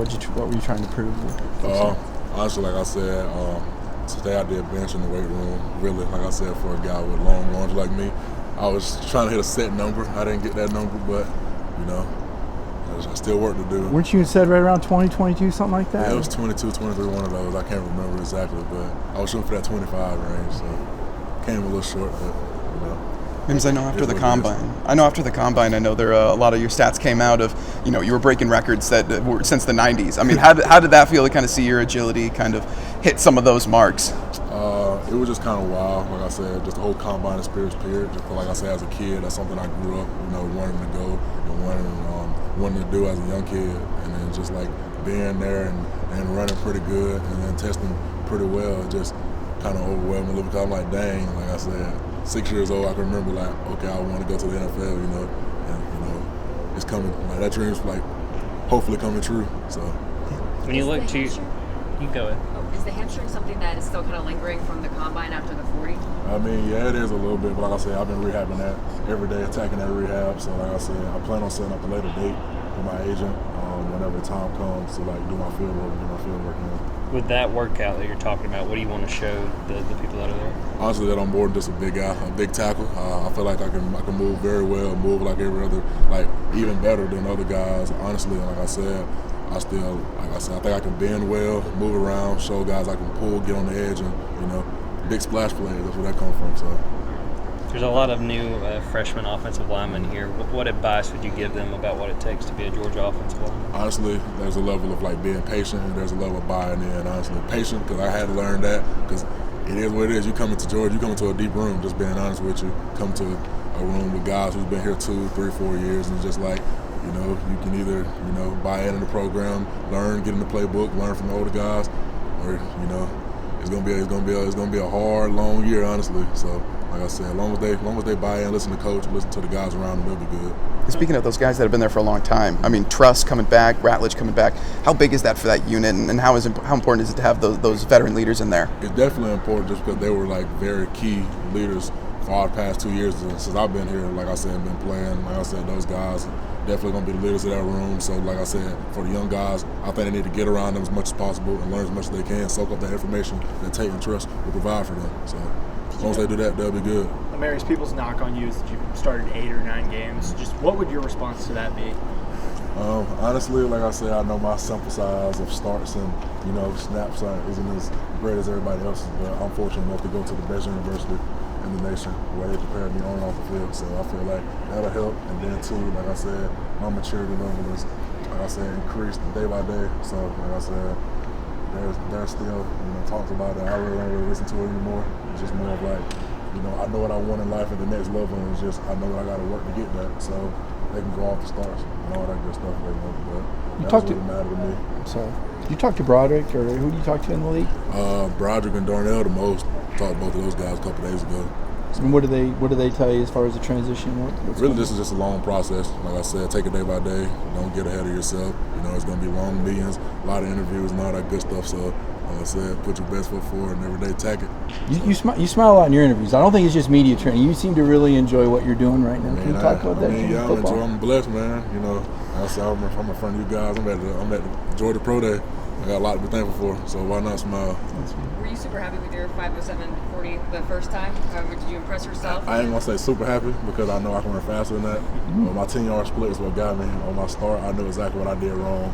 What were you trying to prove? Honestly, like I said, today I did bench in the weight room. Really, like I said, for a guy with long arms like me, I was trying to hit a set number. I didn't get that number, but I still work to do. Weren't you said right around 20, 22, something like that? Yeah, it was 22, 23, one of those. I can't remember exactly, but I was shooting for that 25 range, so came a little short, but Mims, I know after the combine, I know there a lot of your stats came out of, you were breaking records that were since the 90s. I mean, how did that feel to kind of see your agility kind of hit some of those marks? It was just kind of wild. Like I said, just the whole combine experience period. Just like I said, as a kid, that's something I grew up, wanting to go and wanting to do as a young kid. And then just like being there and running pretty good and then testing pretty well, it just kind of overwhelmed me a little bit. I'm like, dang, like I said, 6 years old, I can remember like, okay, I want to go to the NFL, and it's coming. Like that dream's like hopefully coming true. So when you look to, you go ahead. Is the hamstring something that is still kind of lingering from the combine after the 40? I mean, yeah, it is a little bit, but like I said, I've been rehabbing that every day, attacking that rehab. So like I said, I plan on setting up a later date with my agent whenever the time comes to like do my field work, in. With that workout that you're talking about, what do you want to show the people that are there? Honestly, that I'm more than just a big guy, a big tackle. I feel like I can move very well, move like every other, like even better than other guys. Honestly, like I said, I think I can bend well, move around, show guys I can pull, get on the edge, and big splash plays. That's where that comes from. So there's a lot of new freshman offensive linemen here. What advice would you give them about what it takes to be a Georgia offensive lineman? Honestly, there's a level of like being patient, and there's a level of buying in. Honestly, patient because I had to learn that because it is what it is. You come into Georgia, you come into a deep room. Just being honest with you, come to a room with guys who's been here 2, 3, 4 years, and just like. You can either, buy into the program, learn, get in the playbook, learn from the older guys, or, it's gonna be a hard, long year, honestly. So, like I said, as long as they buy in, listen to coach, listen to the guys around them, they'll be good. Speaking of those guys that have been there for a long time, I mean, Truss coming back, Ratledge coming back. How big is that for that unit, and how important is it to have those veteran leaders in there? It's definitely important just because they were like very key leaders for the past 2 years since I've been here. Like I said, been playing. Like I said, those guys definitely going to be the leaders of that room. So, like I said, for the young guys, I think they need to get around them as much as possible and learn as much as they can, soak up that information that Tate and Truss will provide for them. So, as long as they do that, they'll be good. Amarius, people's knock on you is that you started 8 or 9 games. Just what would your response to that be? Honestly, like I said, I know my sample size of starts and, snaps isn't as great as everybody else's, but I'm fortunate enough to go to the best university in the nation where they prepare me on and off the field. So I feel like that'll help. And then too, like I said, my maturity level is, like I said, increased day by day. So like I said, there's still talks about it. I really don't really listen to it anymore. It's just more of like, I know what I want in life at the next level, and it's just I know I got to work to get that. So they can go off the stars and all that good stuff. But that doesn't really matter to me. So you talk to Broderick, or who do you talk to in the league? Broderick and Darnell the most. Talked to both of those guys a couple days ago. So. And what do they tell you as far as the transition? Really, this is just a long process. Like I said, take it day by day. Don't get ahead of yourself. It's going to be long meetings, a lot of interviews, and all that good stuff. So, like I said, put your best foot forward and every day attack it. You smile a lot in your interviews. I don't think it's just media training. You seem to really enjoy what you're doing right now. Can you talk about that? I'm blessed, man. Like I said, I'm a friend of you guys. I'm at the Georgia Pro Day. I got a lot to be thankful for, so why not smile? Were you super happy with your 5.07.40 the first time? Did you impress yourself? I ain't going to say super happy because I know I can run faster than that. Mm-hmm. My 10-yard split is what got me. On my start, I knew exactly what I did wrong.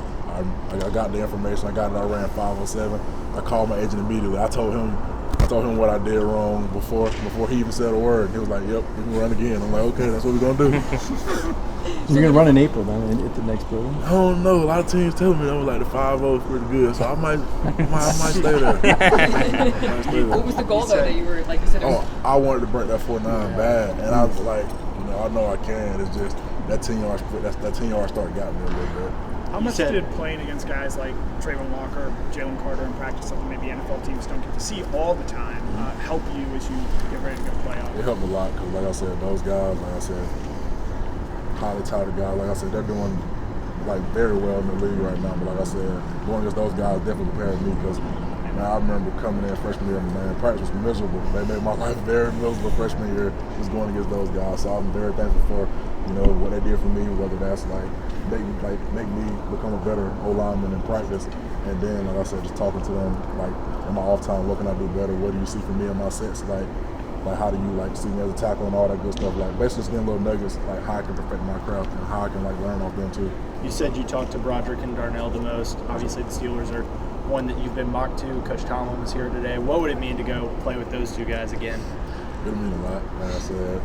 I got the information. I ran 5.07. I called my agent immediately. I told him what I did wrong before he even said a word. He was like, yep, we can run again. I'm like, okay, that's what we're going to do. You're going to run in April then at the next building? I don't know. A lot of teams tell me I was like the 5.0 is pretty good, so I might stay there. What was the goal though that you were like you said? I wanted to break that 4.9 bad, and I was like, I know I can. It's just that 10-yard split. That 10-yard start got me a little bit. How much did playing against guys like Trayvon Walker, Jalen Carter in practice, something maybe NFL teams don't get to see all the time, help you as you get ready to go play out? It helped a lot because, like I said, those guys, like I said, highly touted guys. Like I said, they're doing very well in the league right now. But like I said, going against those guys definitely prepared me because I remember coming in freshman year, man, practice was miserable. They made my life very miserable freshman year just going against those guys. So I'm very thankful for you know, what they did for me, whether that's like make me become a better O-lineman in practice. And then, like I said, just talking to them, like in my off time, what can I do better? What do you see from me in my sets? Like how do you like see me as a tackle and all that good stuff? Like basically just getting little nuggets, like how I can perfect my craft and how I can like learn off them too. You said you talked to Broderick and Darnell the most. Obviously, the Steelers are one that you've been mocked to. Coach Tomlin was here today. What would it mean to go play with those two guys again? It'll mean a lot, like I said.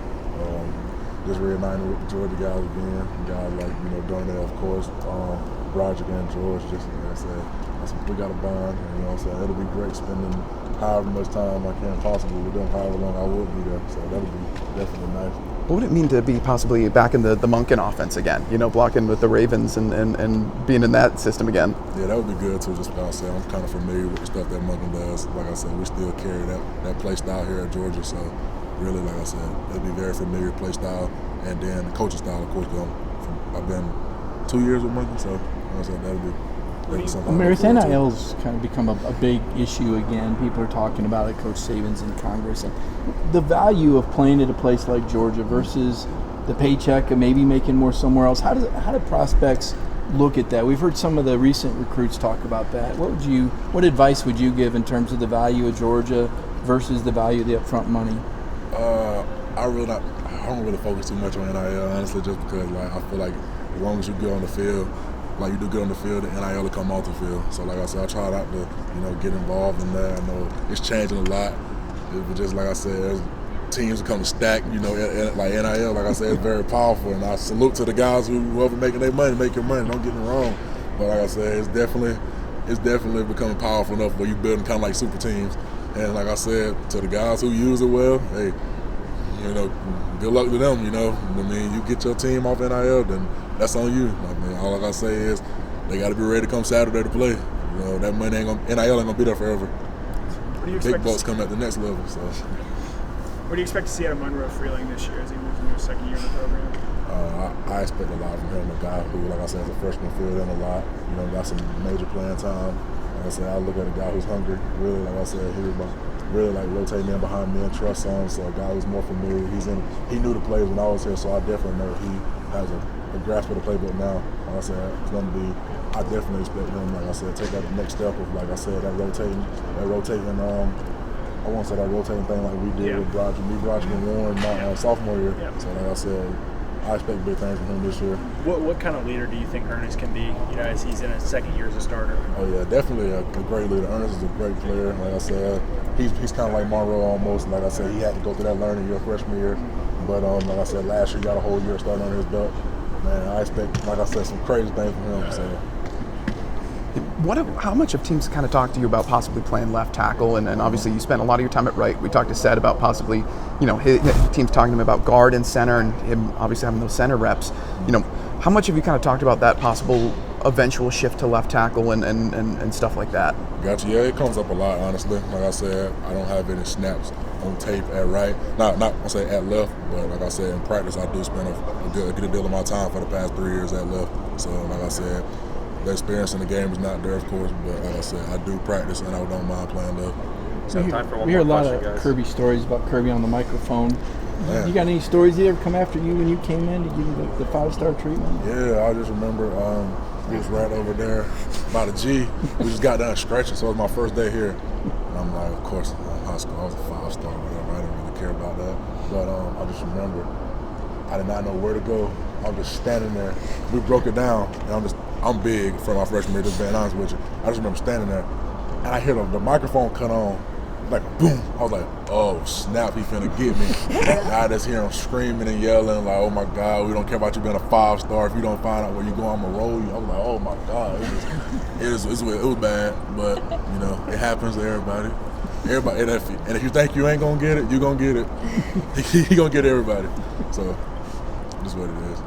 Just reuniting with the Georgia guys again. Guys like, you know, Darnell, of course, Broderick and George, just like I said. We got a bond, you know what I'm saying? It'll be great spending however much time I can possibly with them, however long I will be there. So that'll be definitely nice. What would it mean to be possibly back in the Monken offense again? You know, blocking with the Ravens and being in that system again? Yeah, that would be good too, just because I said I'm kind of familiar with the stuff that Monken does. Like I said, we still carry that play style here at Georgia. So really, like I said, it'll be very familiar play style. And then the coaching style, of course, I've been 2 years with Monken, so like I said, that'll be something. Amarius, NIL's kind of become a big issue again. People are talking about it. Coach Saban's in Congress. And the value of playing at a place like Georgia versus the paycheck and maybe making more somewhere else. How do prospects look at that? We've heard some of the recent recruits talk about that. What advice would you give in terms of the value of Georgia versus the value of the upfront money? I don't really focus too much on NIL, honestly, just because like I feel like as long as you get on the field, like you do good on the field, the NIL will come off the field. So like I said, I try not to, you know, get involved in that. I know it's changing a lot. But just like I said, teams become stacked, you know, like NIL, like I said, it's very powerful. And I salute to the guys whoever making their money, make your money, don't get me wrong. But like I said, it's definitely becoming powerful enough where you building kind of like super teams. And like I said, to the guys who use it well, hey, you know, good luck to them, you know. I mean, you get your team off NIL, then that's on you. I mean, all I gotta say is they gotta be ready to come Saturday to play. You know, that money NIL ain't gonna be there forever. Big bucks come at the next level. So what do you expect to see out of Monroe Freeling this year as he moves into his second year in the program? I expect a lot from him, a guy who, like I said, as a freshman, filled in a lot. You know, got some major playing time. Like I said, I look at a guy who's hungry. Really, like I said, he was really like rotating in behind me and trust on. So a guy who's more familiar. He knew the plays when I was here, so I definitely know he has a grasp of the playbook now. Like I said, it's going to be. I definitely expect him, like I said, take that next step of, like I said, that rotating. I won't say that rotating thing like we did with Broderick and Warren my sophomore year. Yeah. So like I said, I expect big things from him this year. What kind of leader do you think Ernest can be, you know, as he's in his second year as a starter? Oh yeah, definitely a great leader. Ernest is a great player. Like I said, he's kind of like Monroe almost. Like I said, he had to go through that learning year freshman year. But like I said, last year he got a whole year starting under his belt. Man, I expect, like I said, some crazy things from him. So. How much have teams kind of talked to you about possibly playing left tackle? And obviously you spent a lot of your time at right. We talked to Seth about possibly, you know, his teams talking to him about guard and center and him obviously having those center reps. You know, how much have you kind of talked about that possible eventual shift to left tackle and stuff like that? Gotcha. Yeah, it comes up a lot, honestly. Like I said, I don't have any snaps on tape at right. Not I say at left, but like I said, in practice I do spend a good deal of my time for the past 3 years at left. So like I said, the experience in the game is not there, of course, but like I said, I do practice and I don't mind playing left. So time for one we hear a more lot question, of guys. Kirby stories about Kirby on the microphone. Man. You got any stories that ever come after you when you came in to give you the 5-star treatment? Yeah, I just remember we was right over there by the G. We just got done stretching, so it was my first day here. And I'm like, of course, in high school, I was a 5-star, whatever. I didn't really care about that. But I just remember I did not know where to go. I'm just standing there. We broke it down, and I'm big for my freshman year, just being honest with you. I just remember standing there, and I hear the microphone cut on, like boom. I was like, oh snap, he finna get me. And I just hear him screaming and yelling like, oh my God, we don't care about you being a 5-star. If you don't find out where you go, I'm gonna roll you. I was like, oh my God, it was bad, but you know, it happens to everybody. And if you think you ain't gonna get it, you gonna get it. He gonna get everybody. So, that's what it is.